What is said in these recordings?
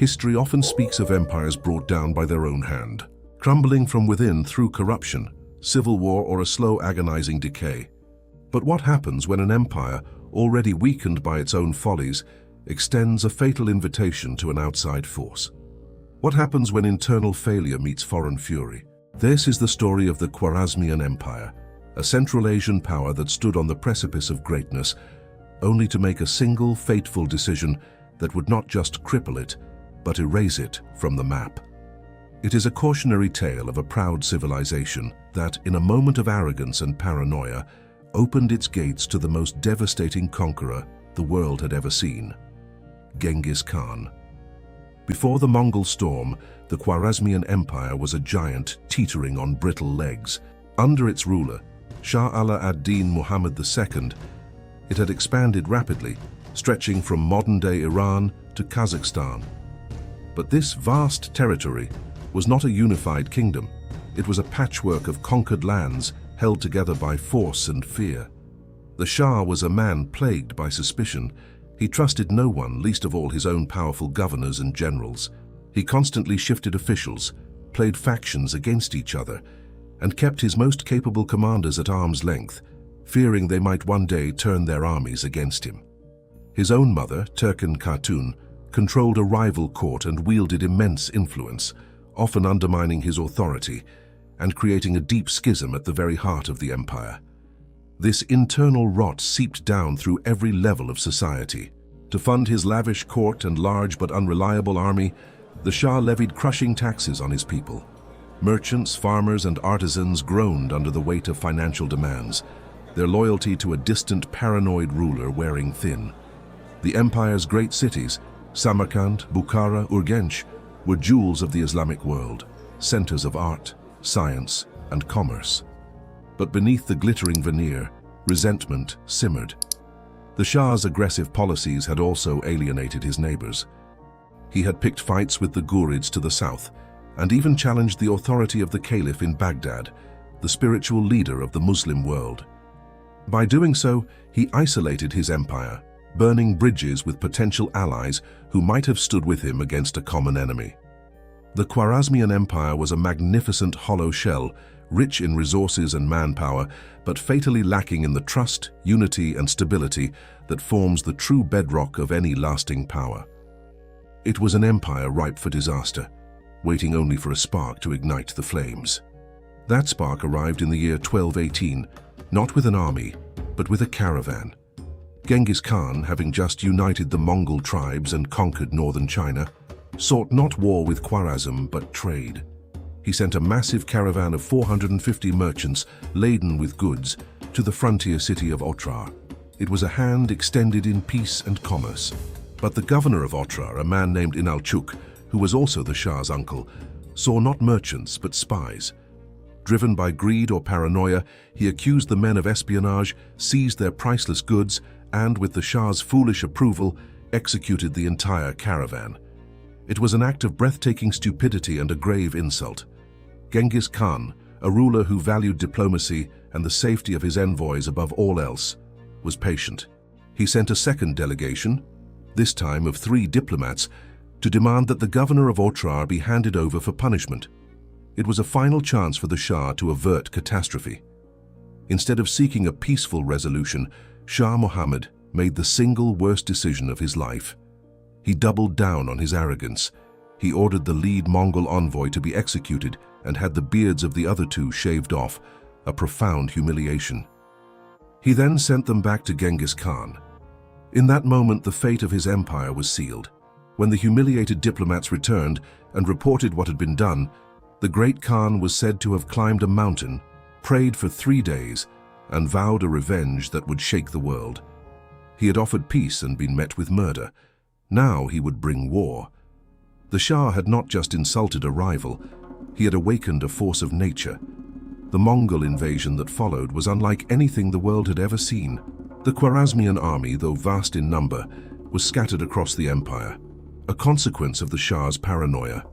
History often speaks of empires brought down by their own hand, crumbling from within through corruption, civil war, or a slow, agonizing decay. But what happens when an empire, already weakened by its own follies, extends a fatal invitation to an outside force? What happens when internal failure meets foreign fury? This is the story of the Khwarazmian Empire, a Central Asian power that stood on the precipice of greatness, only to make a single fateful decision that would not just cripple it, but erase it from the map. It is a cautionary tale of a proud civilization that, in a moment of arrogance and paranoia, opened its gates to the most devastating conqueror the world had ever seen, Genghis Khan. Before the Mongol storm, the Khwarazmian Empire was a giant teetering on brittle legs. Under its ruler, Shah Ala ad-Din Muhammad II, it had expanded rapidly, stretching from modern-day Iran to Kazakhstan. But this vast territory was not a unified kingdom. It was a patchwork of conquered lands held together by force and fear. The Shah was a man plagued by suspicion. He trusted no one, least of all his own powerful governors and generals. He constantly shifted officials, played factions against each other, and kept his most capable commanders at arm's length, fearing they might one day turn their armies against him. His own mother, Turkan Khatun, controlled a rival court and wielded immense influence, often undermining his authority and creating a deep schism at the very heart of the empire. This internal rot seeped down through every level of society. To fund his lavish court and large but unreliable army, the Shah levied crushing taxes on his people. Merchants, farmers, and artisans groaned under the weight of financial demands, their loyalty to a distant, paranoid ruler wearing thin. The empire's great cities, Samarkand, Bukhara, Urgench, were jewels of the Islamic world, centers of art, science, and commerce. But beneath the glittering veneer, resentment simmered. The Shah's aggressive policies had also alienated his neighbors. He had picked fights with the Ghurids to the south, and even challenged the authority of the Caliph in Baghdad, the spiritual leader of the Muslim world. By doing so, he isolated his empire, burning bridges with potential allies who might have stood with him against a common enemy. The Khwarazmian Empire was a magnificent hollow shell, rich in resources and manpower, but fatally lacking in the trust, unity, and stability that forms the true bedrock of any lasting power. It was an empire ripe for disaster, waiting only for a spark to ignite the flames. That spark arrived in the year 1218, not with an army, but with a caravan. Genghis Khan, having just united the Mongol tribes and conquered northern China, sought not war with Khwarazm but trade. He sent a massive caravan of 450 merchants laden with goods to the frontier city of Otrar. It was a hand extended in peace and commerce. But the governor of Otrar, a man named Inalchuk, who was also the Shah's uncle, saw not merchants but spies. Driven by greed or paranoia, he accused the men of espionage, seized their priceless goods, and, with the Shah's foolish approval, executed the entire caravan. It was an act of breathtaking stupidity and a grave insult. Genghis Khan, a ruler who valued diplomacy and the safety of his envoys above all else, was patient. He sent a second delegation, this time of 3 diplomats, to demand that the governor of Otrar be handed over for punishment. It was a final chance for the Shah to avert catastrophe. Instead of seeking a peaceful resolution, Shah Muhammad made the single worst decision of his life. He doubled down on his arrogance. He ordered the lead Mongol envoy to be executed and had the beards of the other 2 shaved off, a profound humiliation. He then sent them back to Genghis Khan. In that moment, the fate of his empire was sealed. When the humiliated diplomats returned and reported what had been done, the great Khan was said to have climbed a mountain, prayed for 3 days, and vowed a revenge that would shake the world. He had offered peace and been met with murder. Now he would bring war. The Shah had not just insulted a rival, he had awakened a force of nature. The Mongol invasion that followed was unlike anything the world had ever seen. The Khwarazmian army, though vast in number, was scattered across the empire, a consequence of the Shah's paranoia.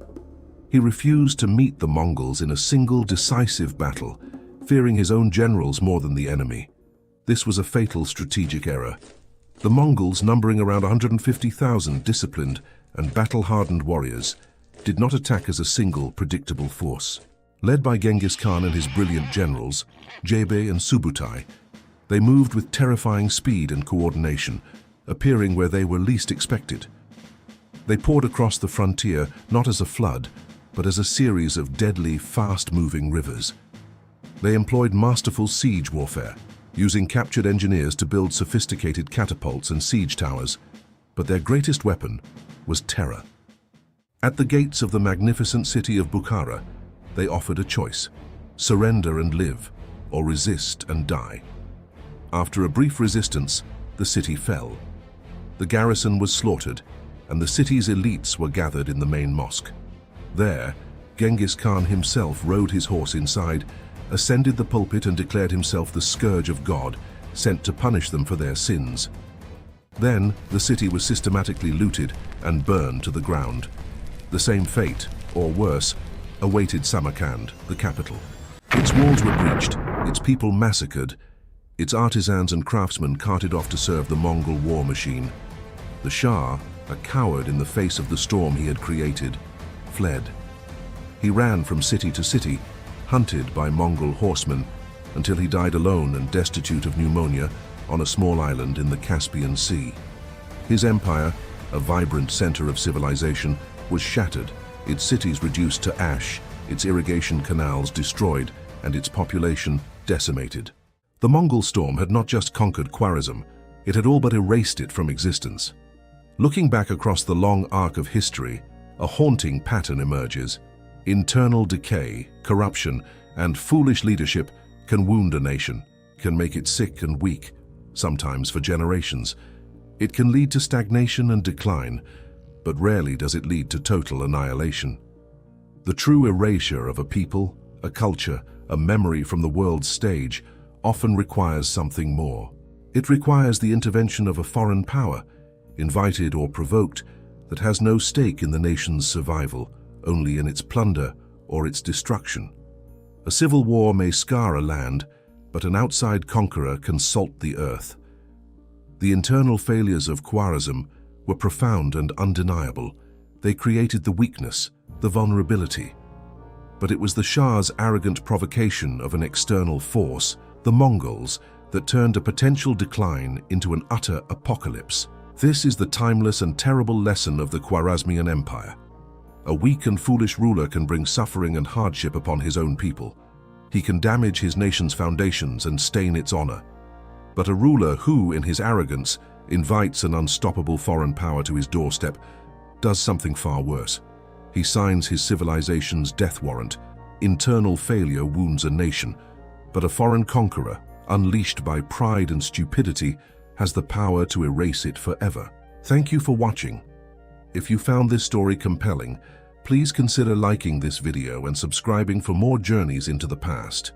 He refused to meet the Mongols in a single decisive battle, fearing his own generals more than the enemy. This was a fatal strategic error. The Mongols, numbering around 150,000 disciplined and battle-hardened warriors, did not attack as a single, predictable force. Led by Genghis Khan and his brilliant generals, Jebe and Subutai, they moved with terrifying speed and coordination, appearing where they were least expected. They poured across the frontier not as a flood, but as a series of deadly, fast-moving rivers. They employed masterful siege warfare, using captured engineers to build sophisticated catapults and siege towers, but their greatest weapon was terror. At the gates of the magnificent city of Bukhara, they offered a choice: surrender and live, or resist and die. After a brief resistance, the city fell. The garrison was slaughtered, and the city's elites were gathered in the main mosque. There, Genghis Khan himself rode his horse inside, ascended the pulpit and declared himself the scourge of God, sent to punish them for their sins. Then, the city was systematically looted and burned to the ground. The same fate, or worse, awaited Samarkand, the capital. Its walls were breached, its people massacred, its artisans and craftsmen carted off to serve the Mongol war machine. The Shah, a coward in the face of the storm he had created, fled. He ran from city to city, hunted by Mongol horsemen, until he died alone and destitute of pneumonia on a small island in the Caspian Sea. His empire, a vibrant center of civilization, was shattered, its cities reduced to ash, its irrigation canals destroyed, and its population decimated. The Mongol storm had not just conquered Khwarazm, it had all but erased it from existence. Looking back across the long arc of history, a haunting pattern emerges. Internal decay, corruption, and foolish leadership can wound a nation, can make it sick and weak, sometimes for generations. It can lead to stagnation and decline, but rarely does it lead to total annihilation. The true erasure of a people, a culture, a memory from the world's stage often requires something more. It requires the intervention of a foreign power, invited or provoked, that has no stake in the nation's survival, only in its plunder or its destruction. A civil war may scar a land, but an outside conqueror can salt the earth. The internal failures of Khwarazm were profound and undeniable. They created the weakness, the vulnerability. But it was the Shah's arrogant provocation of an external force, the Mongols, that turned a potential decline into an utter apocalypse. This is the timeless and terrible lesson of the Khwarazmian Empire. A weak and foolish ruler can bring suffering and hardship upon his own people. He can damage his nation's foundations and stain its honor. But a ruler who, in his arrogance, invites an unstoppable foreign power to his doorstep does something far worse. He signs his civilization's death warrant. Internal failure wounds a nation, but a foreign conqueror, unleashed by pride and stupidity, has the power to erase it forever. Thank you for watching. If you found this story compelling, please consider liking this video and subscribing for more journeys into the past.